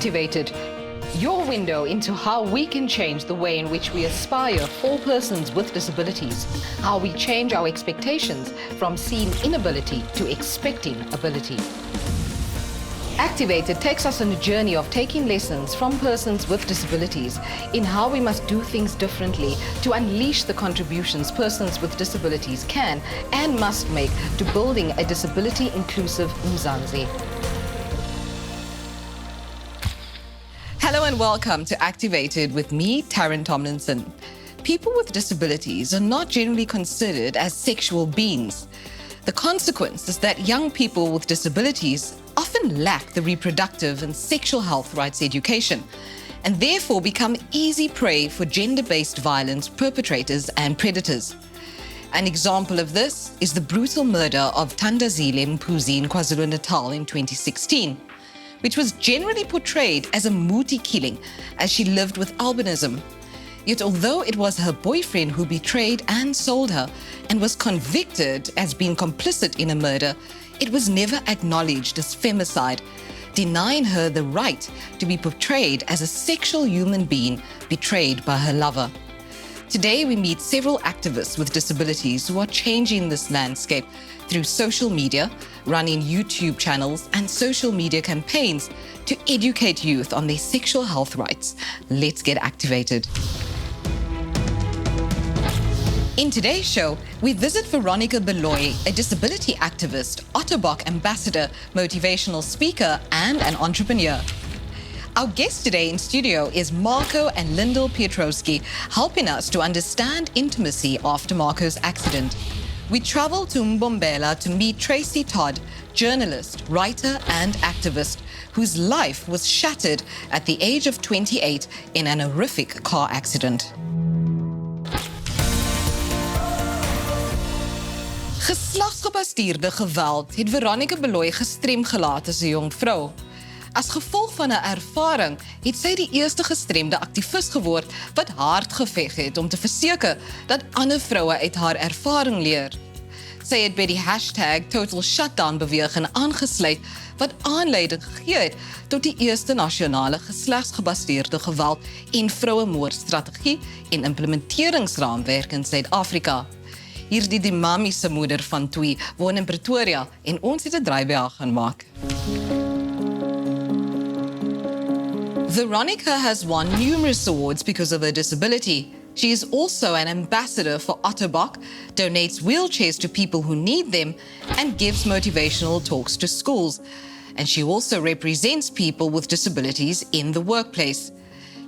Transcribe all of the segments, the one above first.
Activated, your window into how we can change the way in which we aspire for persons with disabilities, how we change our expectations from seeing inability to expecting ability. Activated takes us on a journey of taking lessons from persons with disabilities in how we must do things differently to unleash the contributions persons with disabilities can and must make to building a disability-inclusive Mzansi. Hello and welcome to Activated with me, Taryn Tomlinson. People with disabilities are not generally considered as sexual beings. The consequence is that young people with disabilities often lack the reproductive and sexual health rights education and therefore become easy prey for gender-based violence perpetrators and predators. An example of this is the brutal murder of Thato Mphuthi in KwaZulu-Natal in 2016, which was generally portrayed as a Mphuthi killing as she lived with albinism. Yet although it was her boyfriend who betrayed and sold her and was convicted as being complicit in a murder, it was never acknowledged as femicide, denying her the right to be portrayed as a sexual human being betrayed by her lover. Today we meet several activists with disabilities who are changing this landscape through social media, running YouTube channels and social media campaigns to educate youth on their sexual health rights. Let's get activated. In today's show, we visit Veronica Baloyi, a disability activist, Otterbok ambassador, motivational speaker, and an entrepreneur. Our guest today in studio is Marco and Lyndal Pietrowski, helping us to understand intimacy after Marco's accident. We travel to Mbombela to meet Tracy Todd, journalist, writer, and activist, whose life was shattered at the age of 28 in an horrific car accident. Geslagsgebaseerde geweld het Veronica Baloyi gestrem gelaat as 'n jong vrou. As gevolg van 'n ervaring het sy die eerste gestremde aktivis geword wat hard geveg het om te verseker dat ander vroue uit haar ervaring leer. Sy het by die hashtag Total Shutdown beweging aangesluit wat aanleiding gegee het tot die eerste nasionale geslagsgebaseerde geweld en vrouemoordstrategie en implementeringsraamwerk in Suid-Afrika. Hierdie die mami se moeder van 2 woon in Pretoria en ons het 'n draai by haar gaan maak. Veronica has won numerous awards because of her disability. She is also an ambassador for Otterbok, donates wheelchairs to people who need them, and gives motivational talks to schools. And she also represents people with disabilities in the workplace.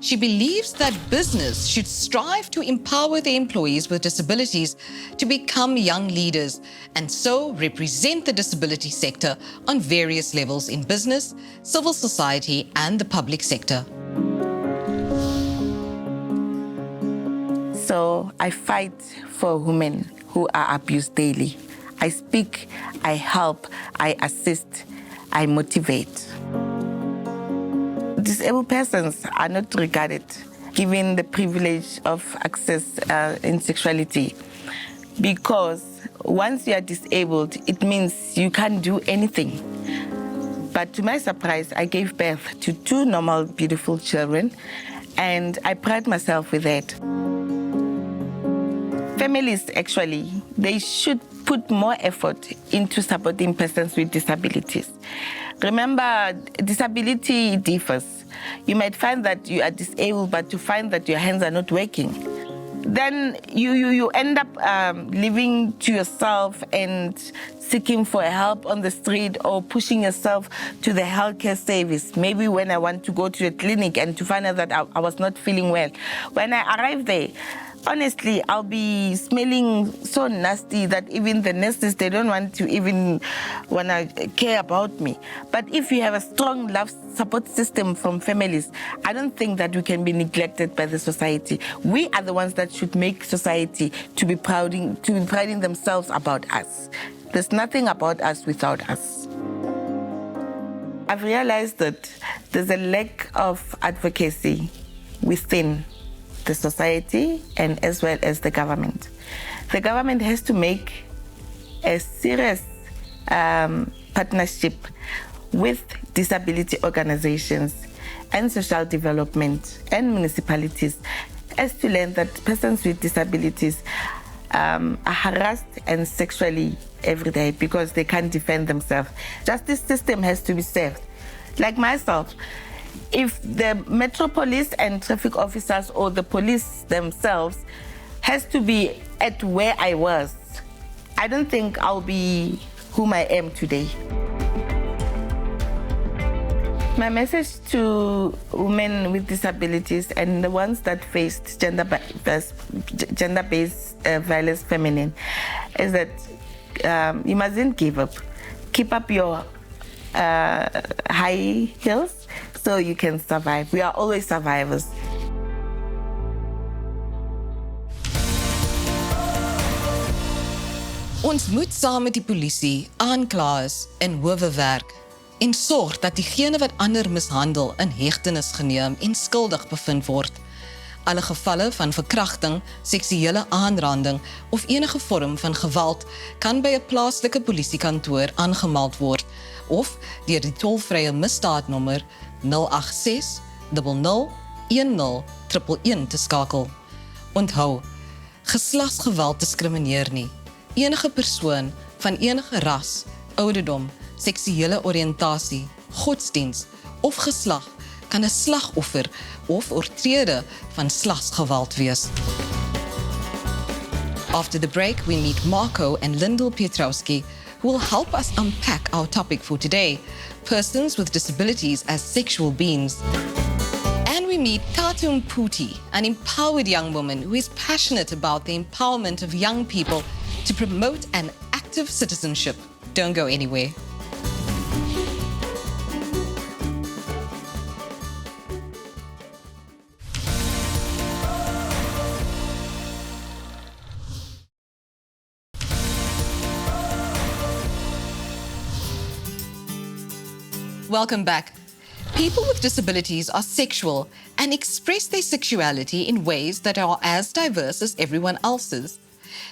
She believes that business should strive to empower their employees with disabilities to become young leaders and so represent the disability sector on various levels in business, civil society, and the public sector. So I fight for women who are abused daily. I speak, I help, I assist, I motivate. Disabled persons are not regarded, given the privilege of access in sexuality, because once you are disabled, it means you can't do anything. But to my surprise, I gave birth to 2 normal, beautiful children, and I pride myself with that. Families, actually, they should put more effort into supporting persons with disabilities. Remember, disability differs. You might find that you are disabled, but to find that your hands are not working. Then you end up living to yourself and seeking for help on the street or pushing yourself to the healthcare service. Maybe when I want to go to a clinic and to find out that I was not feeling well. When I arrive there, honestly, I'll be smelling so nasty that even the nurses, they don't want to even want to care about me. But if you have a strong love support system from families, I don't think that we can be neglected by the society. We are the ones that should make society to be priding themselves about us. There's nothing about us without us. I've realized that there's a lack of advocacy within the society and as well as the government. The government has to make a serious partnership with disability organizations and social development and municipalities as to learn that persons with disabilities are harassed and sexually every day because they can't defend themselves. Justice system has to be served. Like myself, if the Metro Police and traffic officers or the police themselves has to be at where I was, I don't think I'll be whom I am today. My message to women with disabilities and the ones that faced gender-based violence feminine is that you mustn't give up. Keep up your high heels so you can survive. We are always survivors. Ons moet saam met die polisie, aanklaers en howe werk en sorg dat diegene wat ander mishandel in hegtenis geneem en skuldig bevind word. Alle gevalle van verkrachting, seksuele aanranding of enige vorm van geweld kan by 'n plaaslike polisiekantoor aangemeld word of deur die tolvrye misdaadnommer 086 00 10 111 te skakel. Onthou, geslagsgeweld diskrimineer nie. Enige persoon van enige ras, ouderdom, seksuele oriëntasie, godsdiens of geslag kan 'n slagoffer of oortreder van slagsgeweld wees. After the break, we meet Marco and Lyndal Pietrowski, who will help us unpack our topic for today, persons with disabilities as sexual beings. And we meet Thato Mphuthi, an empowered young woman who is passionate about the empowerment of young people to promote an active citizenship. Don't go anywhere. Welcome back. People with disabilities are sexual and express their sexuality in ways that are as diverse as everyone else's.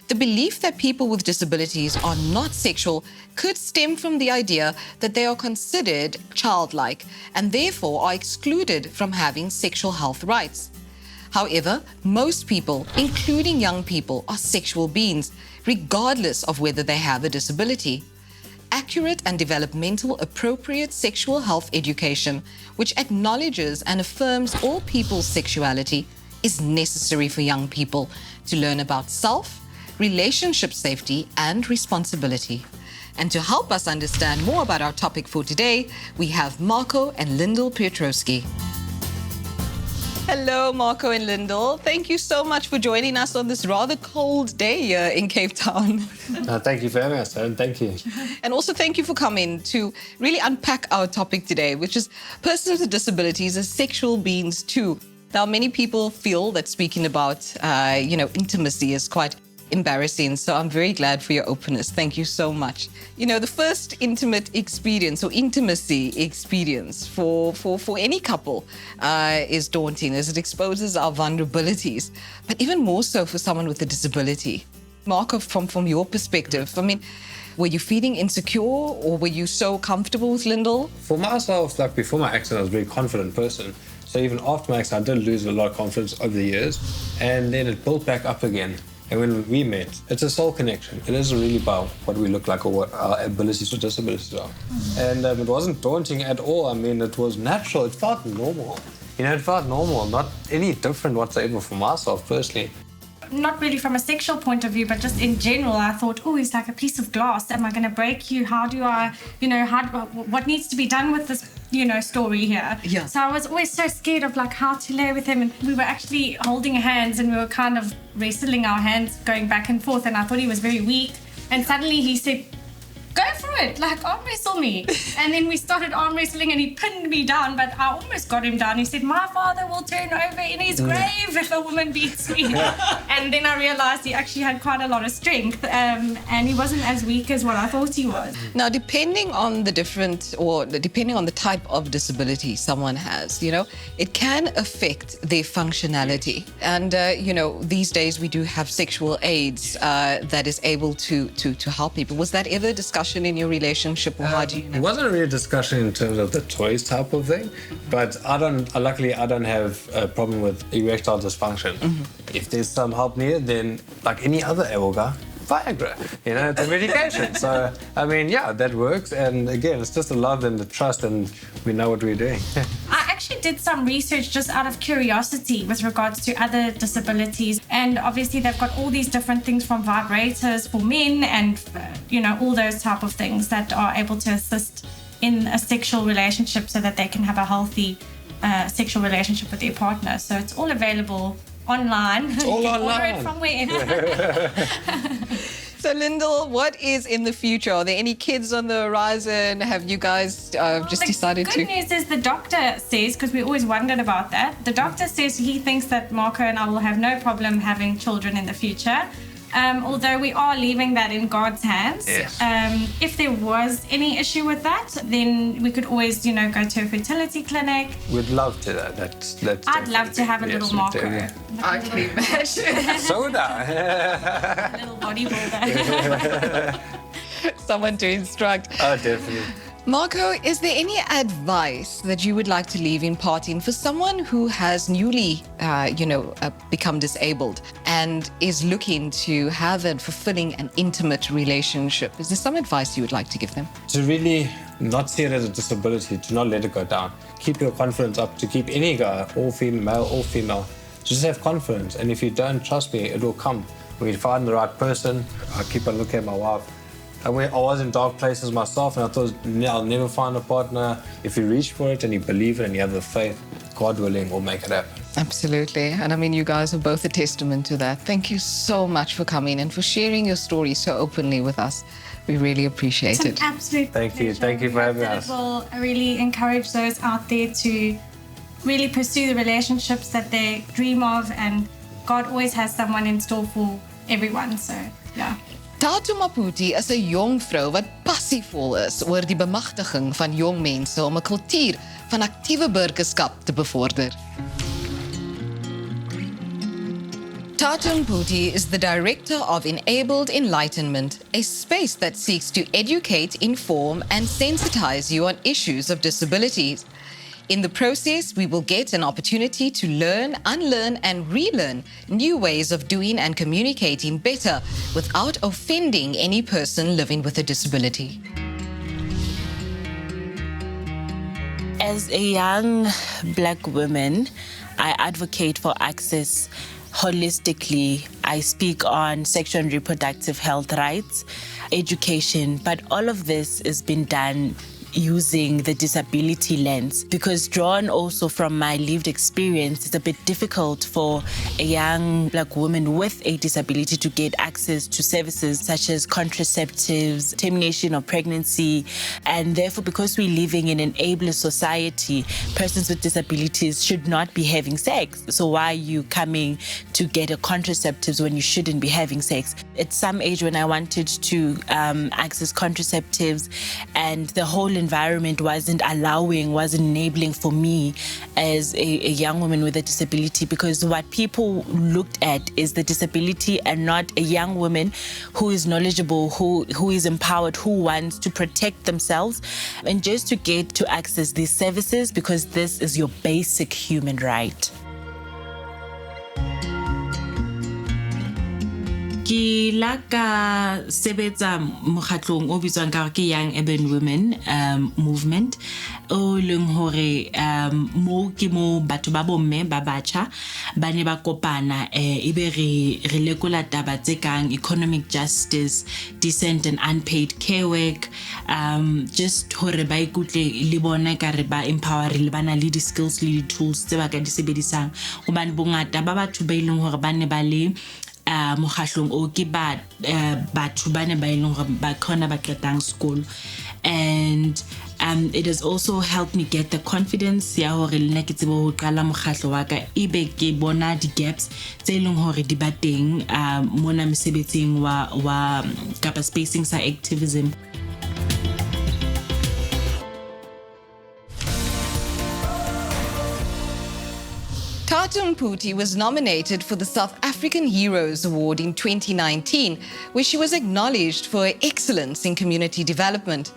The belief that people with disabilities are not sexual could stem from the idea that they are considered childlike and therefore are excluded from having sexual health rights. However, most people, including young people, are sexual beings, regardless of whether they have a disability. Accurate and developmental appropriate sexual health education, which acknowledges and affirms all people's sexuality, is necessary for young people to learn about self, relationship safety, and responsibility. And to help us understand more about our topic for today, we have Marco and Lyndal Pietrowski. Hello, Marco and Lyndal. Thank you so much for joining us on this rather cold day here in Cape Town. Thank you for having us, Aaron. Thank you. And also thank you for coming to really unpack our topic today, which is persons with disabilities as sexual beings too. Now, many people feel that speaking about, intimacy is quite embarrassing, so I'm very glad for your openness. Thank you so much. You know, the first intimate experience or intimacy experience for any couple is daunting as it exposes our vulnerabilities, but even more so for someone with a disability. Marco, from your perspective, I mean, were you feeling insecure or were you so comfortable with Lyndal? For myself, like before my accident, I was a very confident person. So even after my accident, I did lose a lot of confidence over the years, and then it built back up again. And when we met, it's a soul connection. It isn't really about what we look like or what our abilities or disabilities are. And it wasn't daunting at all. I mean, it was natural. It felt normal. You know, it felt normal, not any different whatsoever for myself personally. Not really from a sexual point of view, but just in general, I thought, oh, he's like a piece of glass. Am I going to break you? How do I, what needs to be done with this, story here? Yeah. So I was always so scared of like how to lay with him. And we were actually holding hands and we were kind of wrestling our hands going back and forth. And I thought he was very weak. And suddenly he said, go for it, like arm wrestle me. And then we started arm wrestling and he pinned me down, but I almost got him down. He said, my father will turn over in his grave if a woman beats me. And then I realized he actually had quite a lot of strength and he wasn't as weak as what I thought he was. Now, depending on the type of disability someone has, it can affect their functionality. And, these days we do have sexual aids that is able to help people. Was that ever discussed discussion in your relationship, or how do you know? It wasn't really a discussion in terms of the toys type of thing, but luckily I don't have a problem with erectile dysfunction. If there's some help needed, then like any other Ewoga, Viagra, it's a medication. So, I mean, yeah, that works. And again, it's just the love and the trust, and we know what we're doing. I actually did some research just out of curiosity with regards to other disabilities. And obviously they've got all these different things from vibrators for men and, all those type of things that are able to assist in a sexual relationship so that they can have a healthy sexual relationship with their partner. So it's all available online. It's all online. Order it from wherever. So, Lyndal, what is in the future? Are there any kids on the horizon? Have you guys just decided to? The good news is the doctor says, because we always wondered about that, the doctor says he thinks that Marco and I will have no problem having children in the future. Although we are leaving that in God's hands. Yes. If there was any issue with that, then we could always, go to a fertility clinic. We'd love to. That's I'd love to have a little Marco. I can imagine. Soda. A little bodybuilder. Someone to instruct. Oh, definitely. Marco, is there any advice that you would like to leave in parting for someone who has newly, become disabled and is looking to have a fulfilling and intimate relationship? Is there some advice you would like to give them? To really not see it as a disability, to not let it go down. Keep your confidence up, to keep any guy, male or female, just have confidence. And if you don't, trust me, it will come. When you find the right person, I keep on looking at my wife. I was in dark places myself, and I thought, I'll never find a partner. If you reach for it and you believe it and you have the faith, God willing, we'll make it happen. Absolutely. And I mean, you guys are both a testament to that. Thank you so much for coming and for sharing your story so openly with us. We really appreciate it. It's an absolute Thank you. pleasure. Thank you for having us. It will really encourage those out there to really pursue the relationships that they dream of, and God always has someone in store for everyone. So, yeah. Thato Mphuthi is 'n jong vrou wat passievol is oor die bemagtiging van jong mense om 'n kultuur van aktiewe burgerskap te bevorder. Thato Mphuthi is the director of Enabled Enlightenment, a space that seeks to educate, inform, and sensitize you on issues of disabilities. In the process, we will get an opportunity to learn, unlearn, and relearn new ways of doing and communicating better without offending any person living with a disability. As a young Black woman, I advocate for access holistically. I speak on sexual and reproductive health rights, education, but all of this has been done using the disability lens, because drawn also from my lived experience, it's a bit difficult for a young Black woman with a disability to get access to services such as contraceptives, termination of pregnancy, and therefore, because we're living in an ableist society, persons with disabilities should not be having sex. So why are you coming to get a contraceptives when you shouldn't be having sex? At some age when I wanted to access contraceptives, and the whole environment wasn't enabling for me as a young woman with a disability, because what people looked at is the disability and not a young woman who is knowledgeable, who is empowered, who wants to protect themselves, and just to get to access these services, because this is your basic human right. Ke la ka sebetsa mokgatlong o bitswang ka ke Young Urban Women movement o leng hore mo ke mo batho ba bomme ba batjha ba ne ba kopana ebe re lekola taba tse kang economic justice, decent and unpaid care work, just hore ba ikutle le bona ka re ba empower le bana le di skills le di tools tse ba ka di sebedisang hobane bongata ba batho ba ileng hore ba ne ba le mokgatlong o ke batho ba ne ba ileng hore ba khona ba qetang school, and it has also helped me get the confidence ya hore le nna ke tsebe ho qala mokgatlo wa ka ebe ke bona di gaps tse ileng hore di ba teng mona mosebetsing wa kapa spacing sa activism. Thato Mphuthi was nominated for the South African Heroes Award in 2019, where she was acknowledged for her excellence in community development.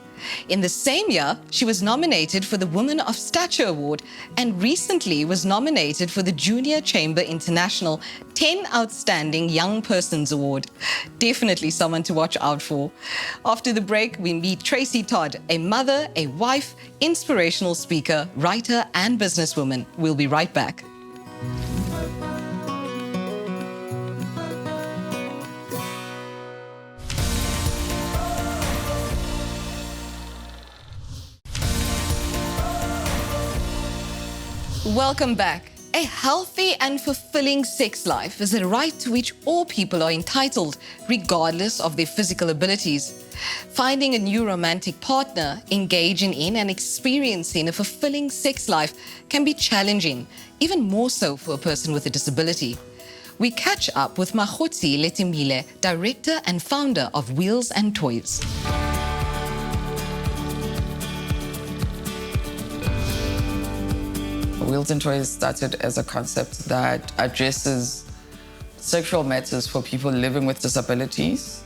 In the same year, she was nominated for the Woman of Stature Award and recently was nominated for the Junior Chamber International 10 Outstanding Young Persons Award. Definitely someone to watch out for. After the break, we meet Tracy Todd, a mother, a wife, inspirational speaker, writer, and businesswoman. We'll be right back. Welcome back. A healthy and fulfilling sex life is a right to which all people are entitled, regardless of their physical abilities. Finding a new romantic partner, engaging in and experiencing a fulfilling sex life can be challenging, even more so for a person with a disability. We catch up with Makgosi Letimile, director and founder of Wheels and Toys. Wheels and Toys started as a concept that addresses sexual matters for people living with disabilities.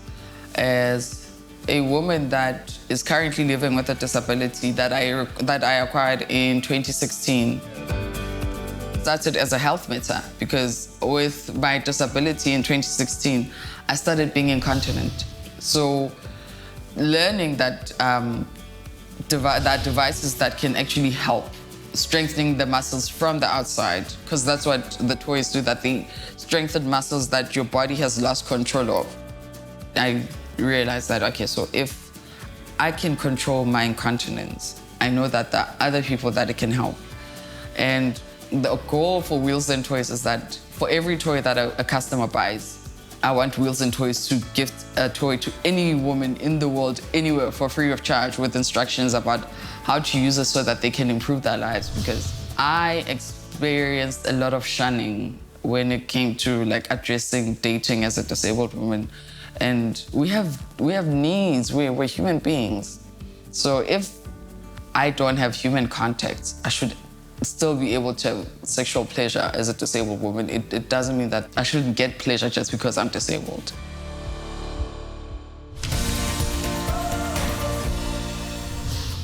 As a woman that is currently living with a disability that I acquired in 2016, started as a health matter because with my disability in 2016, I started being incontinent. So learning that devices that can actually help strengthening the muscles from the outside, because that's what the toys do, that they strengthen muscles that your body has lost control of. I realized that, okay, so if I can control my incontinence, I know that there are other people that it can help. And the goal for Wheels and Toys is that for every toy that a customer buys, I want Wheels and Toys to gift a toy to any woman in the world, anywhere, for free of charge, with instructions about how to use it so that they can improve their lives. Because I experienced a lot of shunning when it came to like addressing dating as a disabled woman. And we have needs, we're human beings. So if I don't have human contact, I should still be able to have sexual pleasure as a disabled woman. It doesn't mean that I shouldn't get pleasure just because I'm disabled.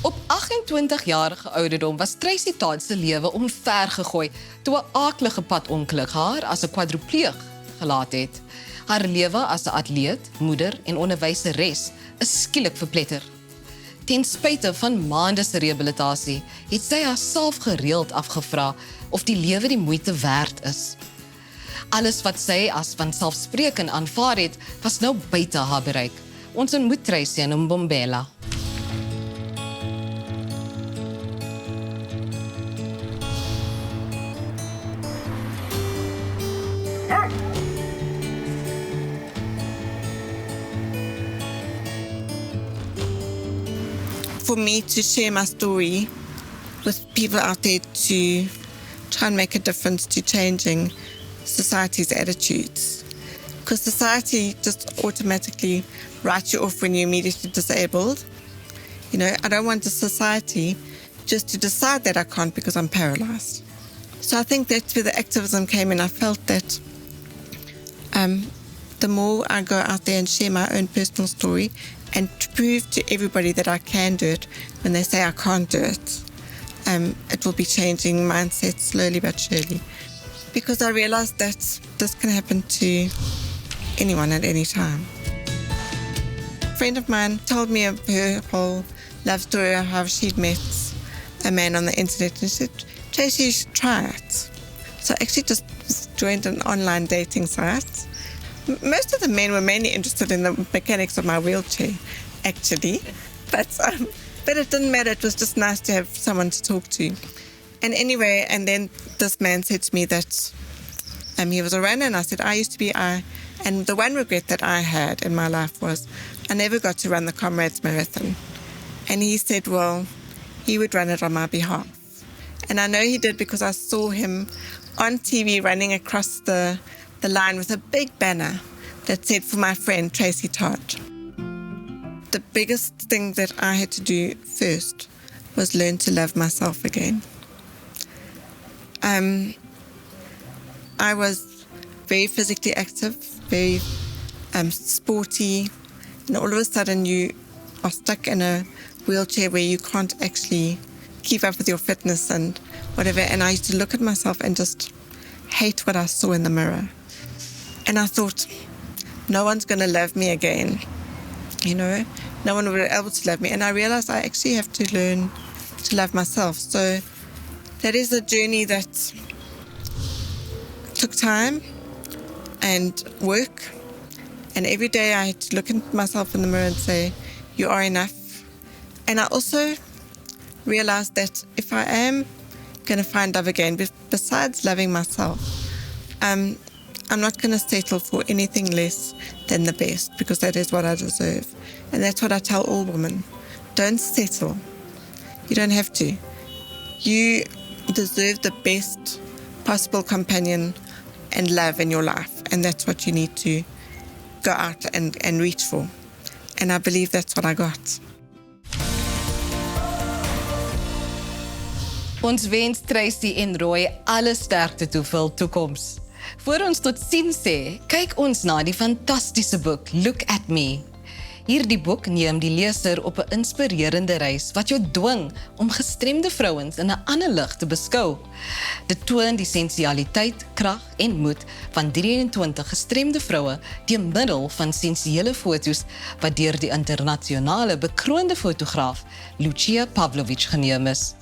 Op 28-jarige ouderdom was Tracy Todd se lewe omvergegooi toe 'n aaklige padongeluk haar as 'n kwadripleeg gelaat het. Haar lewe as 'n atleet, moeder en onderwyseres is skielik verpletter. Ten spyte van maande se rehabilitasie, het sy haarself gereeld afgevra of die lewe die moeite werd is. Alles wat sy as vanselfsprekend aanvaar het, was nou buite haar bereik. Ons ontmoet Tracy in Mbombela. For me to share my story with people out there to try and make a difference to changing society's attitudes. Because society just automatically writes you off when you're immediately disabled. You know, I don't want the society just to decide that I can't because I'm paralyzed. So I think that's where the activism came in. I felt that the more I go out there and share my own personal story and to prove to everybody that I can do it when they say I can't do it, it will be changing mindset slowly but surely. Because I realized that this can happen to anyone at any time. A friend of mine told me of her whole love story of how she'd met a man on the internet and she said, Tracy, you should try it. So I actually just joined an online dating site. Most of the men were mainly interested in the mechanics of my wheelchair, actually. But it didn't matter. It was just nice to have someone to talk to. And anyway, and then this man said to me that he was a runner, and I said, I used to be. And the one regret that I had in my life was I never got to run the Comrades Marathon. And he said, well, he would run it on my behalf. And I know he did because I saw him on TV running across the line with a big banner that said, for my friend Tracy Todd. The biggest thing that I had to do first was learn to love myself again. I was very physically active, very sporty, and all of a sudden you are stuck in a wheelchair where you can't actually keep up with your fitness and whatever. And I used to look at myself and just hate what I saw in the mirror. And I thought, no one's going to love me again. You know, no one will be able to love me. And I realized I actually have to learn to love myself. So that is a journey that took time and work. And every day I had to look at myself in the mirror and say, you are enough. And I also realized that if I am going to find love again, besides loving myself, I'm not going to settle for anything less than the best, because that is what I deserve. And that's what I tell all women. Don't settle. You don't have to. You deserve the best possible companion and love in your life. And that's what you need to go out and reach for. And I believe that's what I got. Ons wens Tracy en Roy alle sterkte toe vir hul toekoms. Voor ons tot sien sê, kyk ons na die fantastiese boek Look at Me. Hierdie boek neem die leser op 'n inspirerende reis wat jou dwing om gestremde vrouens in 'n ander lig te beskou. Dit toon die sensualiteit, krag en moed van 23 gestremde vroue deur middel van sensuele foto's wat deur die internasionale bekroonde fotograaf Lucia Pavlovich geneem is.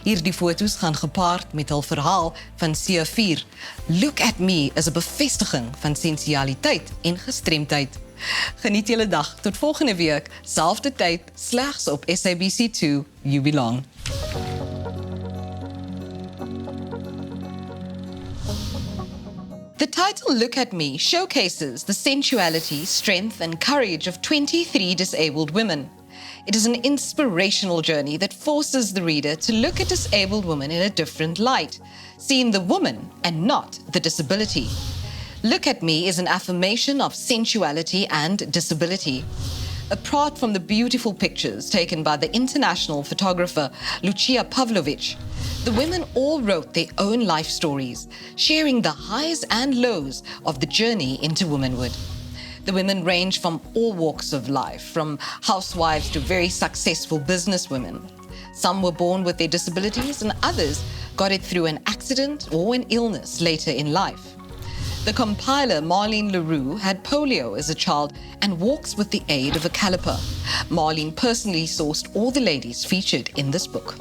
Hierdie foto's gaan gepaard met hul verhaal van C4. Look at Me is 'n bevestiging van sensualiteit en gestremdheid. Geniet julle dag. Tot volgende week, selfde tyd, slegs op SABC2. You belong. The title Look at Me showcases the sensuality, strength and courage of 23 disabled women. It is an inspirational journey that forces the reader to look at disabled women in a different light, seeing the woman and not the disability. Look at Me is an affirmation of sensuality and disability. Apart from the beautiful pictures taken by the international photographer Lucia Pavlovich, the women all wrote their own life stories, sharing the highs and lows of the journey into womanhood. The women range from all walks of life, from housewives to very successful businesswomen. Some were born with their disabilities and others got it through an accident or an illness later in life. The compiler Marlene Leroux had polio as a child and walks with the aid of a caliper. Marlene personally sourced all the ladies featured in this book.